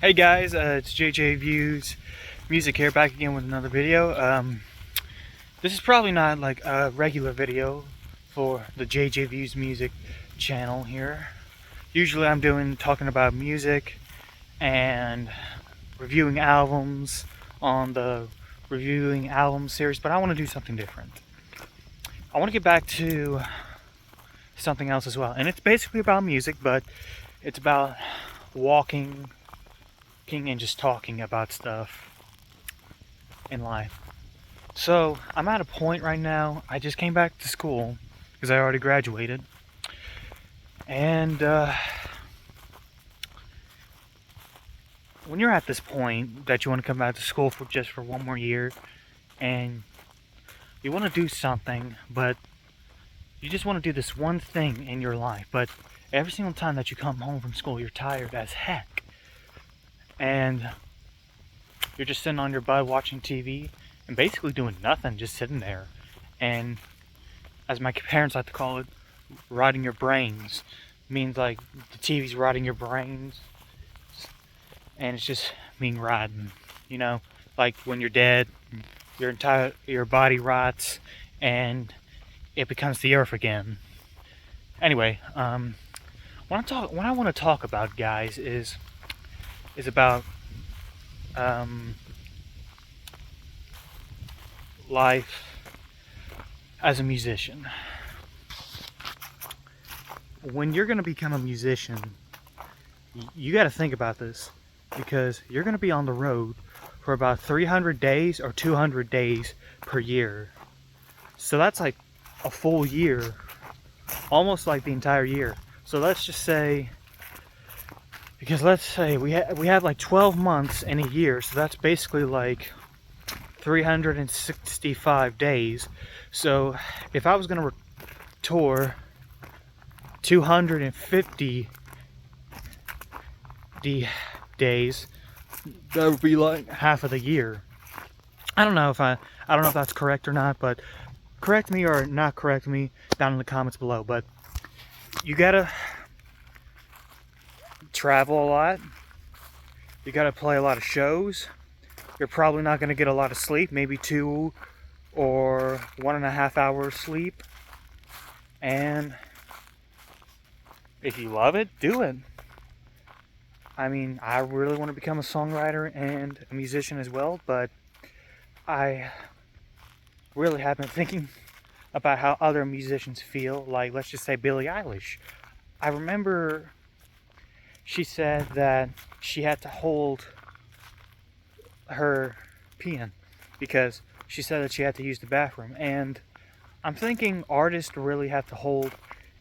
Hey guys, it's JJ Views Music here, back again with another video. This is probably not like a regular video for the JJ Views Music channel here. Usually I'm talking about music and reviewing albums on the reviewing album series, but I want to do something different. I want to get back to something else as well, and it's basically about music, but it's about walking and just talking about stuff in life. So I'm at a point right now. I just came back to school because I already graduated, and when you're at this point that you want to come back to school for just for one more year, and you want to do something, but you just want to do this one thing in your life, but every single time that you come home from school, you're tired as heck, and you're just sitting on your butt watching TV and basically doing nothing, just sitting there. And as my parents like to call it, rotting your brains. Means like the TV's rotting your brains, and it's just mean rotting. You know, like when you're dead, your body rots, and it becomes the earth again. Anyway, what I want to talk about, guys, is about life as a musician. When you're going to become a musician, you got to think about this, because you're going to be on the road for about 300 days or 200 days per year. So that's like a full year, almost like the entire year. So let's just say, because let's say we have like 12 months in a year, so that's basically like 365 days. So if I was going to tour 250 days, that would be like half of the year. I don't know if that's correct or not, but correct me or not correct me down in the comments below. But you gotta travel a lot, you gotta play a lot of shows, you're probably not gonna get a lot of sleep, maybe 2 or 1.5 hours sleep, and if you love it, do it. I mean, I really want to become a songwriter and a musician as well, but I really have been thinking about how other musicians feel. Like, let's just say Billie Eilish. I remember she said that she had to hold her pen because she said that she had to use the bathroom. And I'm thinking artists really have to hold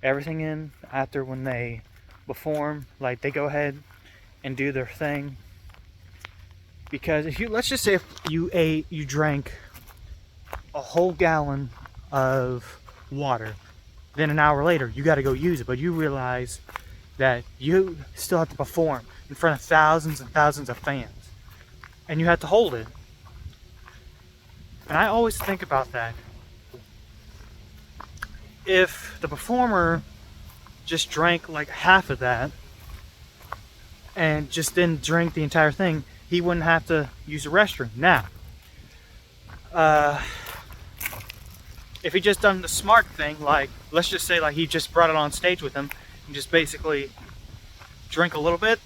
everything in after when they perform. Like, they go ahead and do their thing, because if you, let's just say if you drank a whole gallon of water, then an hour later you got to go use it, but you realize that you still have to perform in front of thousands and thousands of fans, and you have to hold it. And I always think about that. If the performer just drank like half of that and just didn't drink the entire thing, he wouldn't have to use the restroom. Now, if he just done the smart thing, like, let's just say like he just brought it on stage with him and just basically drink a little bit,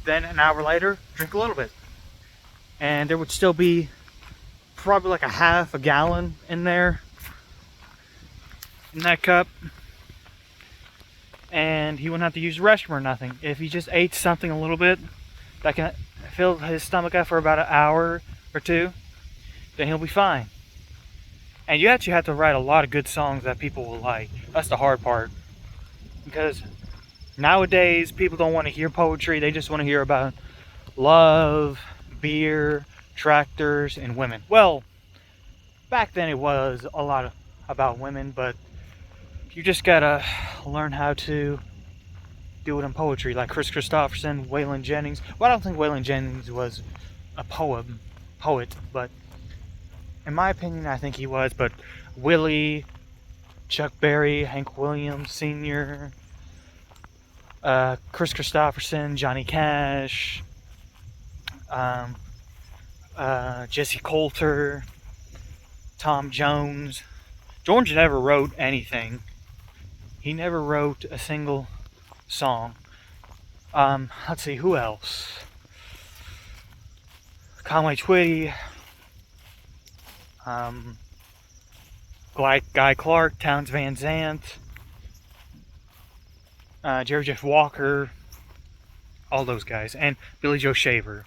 then an hour later drink a little bit, and there would still be probably like a half a gallon in there in that cup, and he wouldn't have to use the restroom or nothing. If he just ate something a little bit that can fill his stomach up for about an hour or two, then he'll be fine. And you actually have to write a lot of good songs that people will like. That's the hard part, because nowadays people don't want to hear poetry, they just want to hear about love, beer, tractors, and women. Well, back then it was a lot about women, but you just gotta learn how to do it in poetry, like Chris Christopherson, Waylon Jennings. Well, I don't think Waylon Jennings was a poet, but in my opinion, I think he was. But Willie, Chuck Berry, Hank Williams Sr., Chris Christopherson, Johnny Cash, um, Jesse Coulter, Tom Jones. George never wrote anything. He never wrote a single song. Let's see, who else? Conway Twitty, Guy Clark, Townes Van Zandt, Jerry Jeff Walker, all those guys, and Billy Joe Shaver.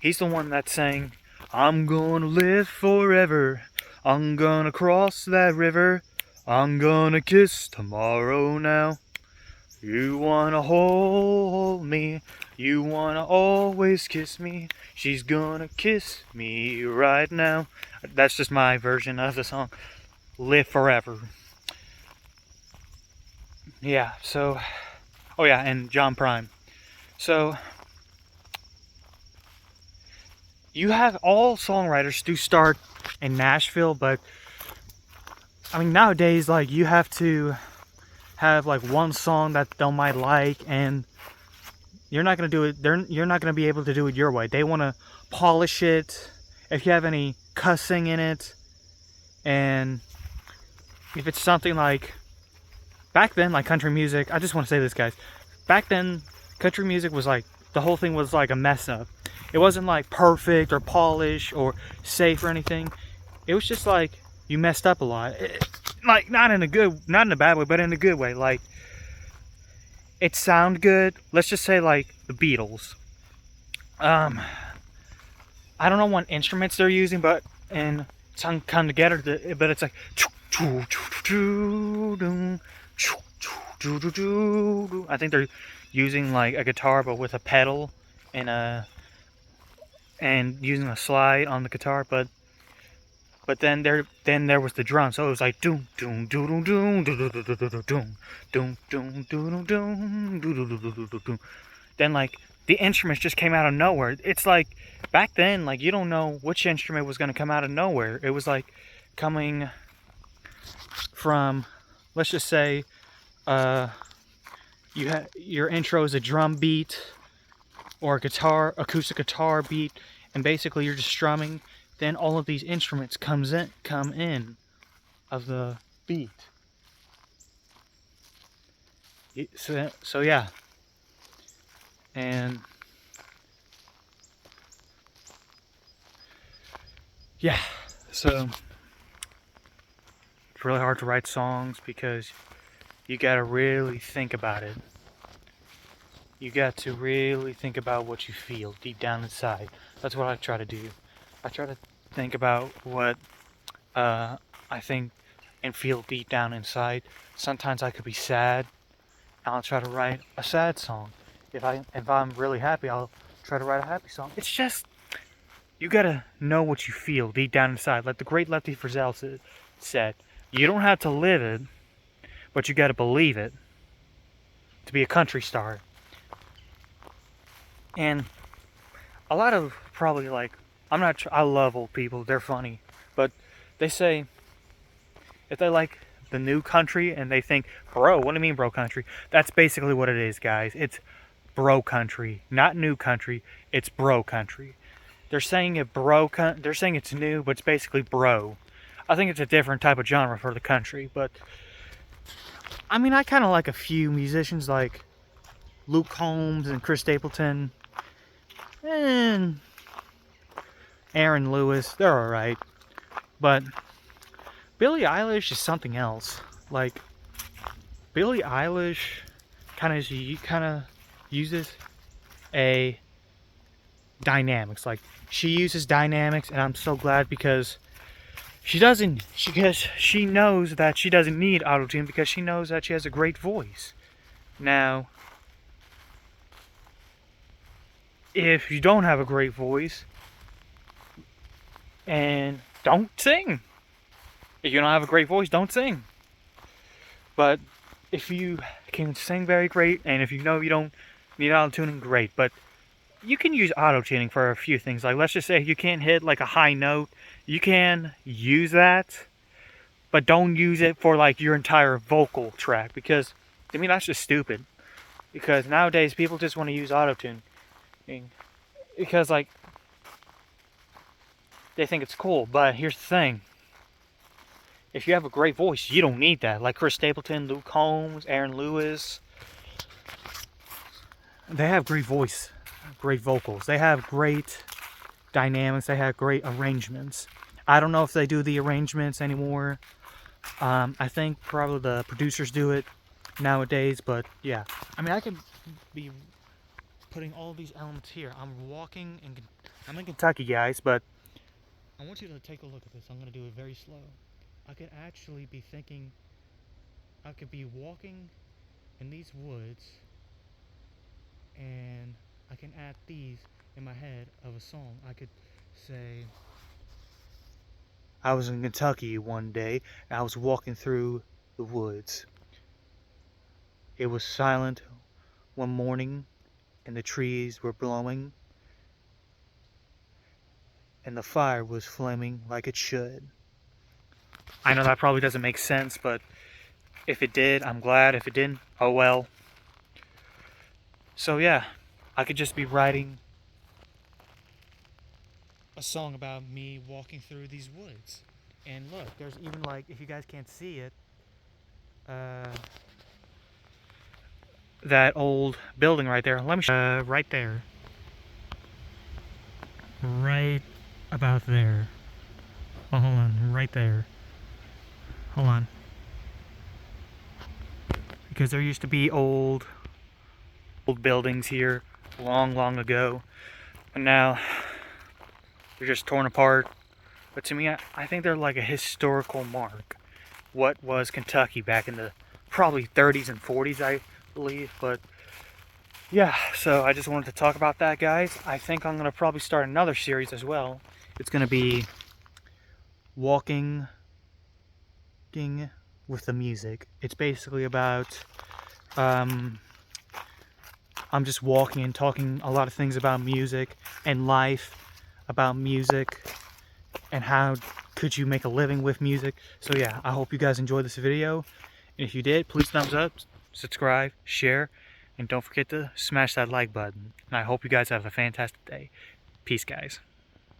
He's the one that sang, "I'm gonna live forever, I'm gonna cross that river, I'm gonna kiss tomorrow now. You wanna hold me, you wanna always kiss me, she's gonna kiss me right now." That's just my version of the song, "Live Forever." Yeah, so, oh yeah, and John Prine. So, you have all songwriters do start in Nashville, but I mean nowadays, like, you have to have like one song that they might like, and you're not gonna do it. You're not gonna be able to do it your way. They want to polish it. If you have any cussing in it, and if it's something like back then, like country music. I just want to say this, guys. Back then, country music was like the whole thing was like a mess up. It wasn't like perfect or polished or safe or anything. It was just like you messed up a lot. Like not in a bad way, but in a good way. Like it sound good. Let's just say like the Beatles. I don't know what instruments they're using, but and some come together. But it's like I think they're using like a guitar, but with a pedal and using a slide on the guitar. But then there was the drum, so it was like doom doom doom doom doom doom doom doom doom doom doom. Then like the instruments just came out of nowhere. It's like back then, like you don't know which instrument was gonna come out of nowhere. It was like coming from, let's just say, your intro is a drum beat or a acoustic guitar beat, and basically you're just strumming. Then all of these instruments come in of the beat. So yeah, and yeah, so it's really hard to write songs because you gotta really think about it. You got to really think about what you feel deep down inside. That's what I try to do. I try to think about what I think and feel deep down inside. Sometimes I could be sad, and I'll try to write a sad song. If I'm really happy, I'll try to write a happy song. It's just you gotta know what you feel deep down inside. Like the great Lefty Frizzell said, you don't have to live it, but you gotta believe it to be a country star. And a lot of probably like I love old people. They're funny, but they say if they like the new country and they think, bro, what do you mean, bro country? That's basically what it is, guys. It's bro country, not new country. It's bro country. They're saying they're saying it's new, but it's basically bro. I think it's a different type of genre for the country, but I mean, I kind of like a few musicians like Luke Combs and Chris Stapleton and Aaron Lewis. They're alright, but Billie Eilish is something else. Like Billie Eilish kind of uses a dynamics. Like she uses dynamics, and I'm so glad because she knows that she doesn't need auto-tune because she knows that she has a great voice. Now, if you don't have a great voice, and don't sing. If you don't have a great voice, don't sing. But if you can sing very great, and if you know you don't need auto-tuning, great. But you can use auto-tuning for a few things. Like, let's just say you can't hit like a high note. You can use that, but don't use it for like your entire vocal track because, I mean, that's just stupid. because nowadays people just want to use auto-tune because like they think it's cool. But here's the thing: if you have a great voice, you don't need that. Like Chris Stapleton, Luke Combs, Aaron Lewis, they have great voice, great vocals. They have great dynamics. They have great arrangements. I don't know if they do the arrangements anymore. I think probably the producers do it nowadays, but yeah. I mean, I could be putting all these elements here. I'm in Kentucky, guys, but I want you to take a look at this. I'm going to do it very slow. I could actually be thinking, I could be walking in these woods, and I can add these in my head of a song. I could say, I was in Kentucky one day, and I was walking through the woods. It was silent one morning, and the trees were blowing, and the fire was flaming like it should. I know that probably doesn't make sense, but if it did, I'm glad. If it didn't, oh well. So yeah, I could just be writing a song about me walking through these woods. And look, there's even like, if you guys can't see it, that old building right there. Let me show right there. Right about there. Oh, hold on, right there. Hold on. Because there used to be old buildings here long ago. But now they're just torn apart. But to me, I think they're like a historical mark. What was Kentucky back in the probably 30s and 40s, I believe. But yeah, so I just wanted to talk about that, guys. I think I'm going to probably start another series as well. It's going to be walking with the music. It's basically about I'm just walking and talking a lot of things about music and life, about music and how could you make a living with music. So yeah, I hope you guys enjoyed this video, and if you did, please thumbs up, subscribe, share, and don't forget to smash that like button. And I hope you guys have a fantastic day. Peace, guys.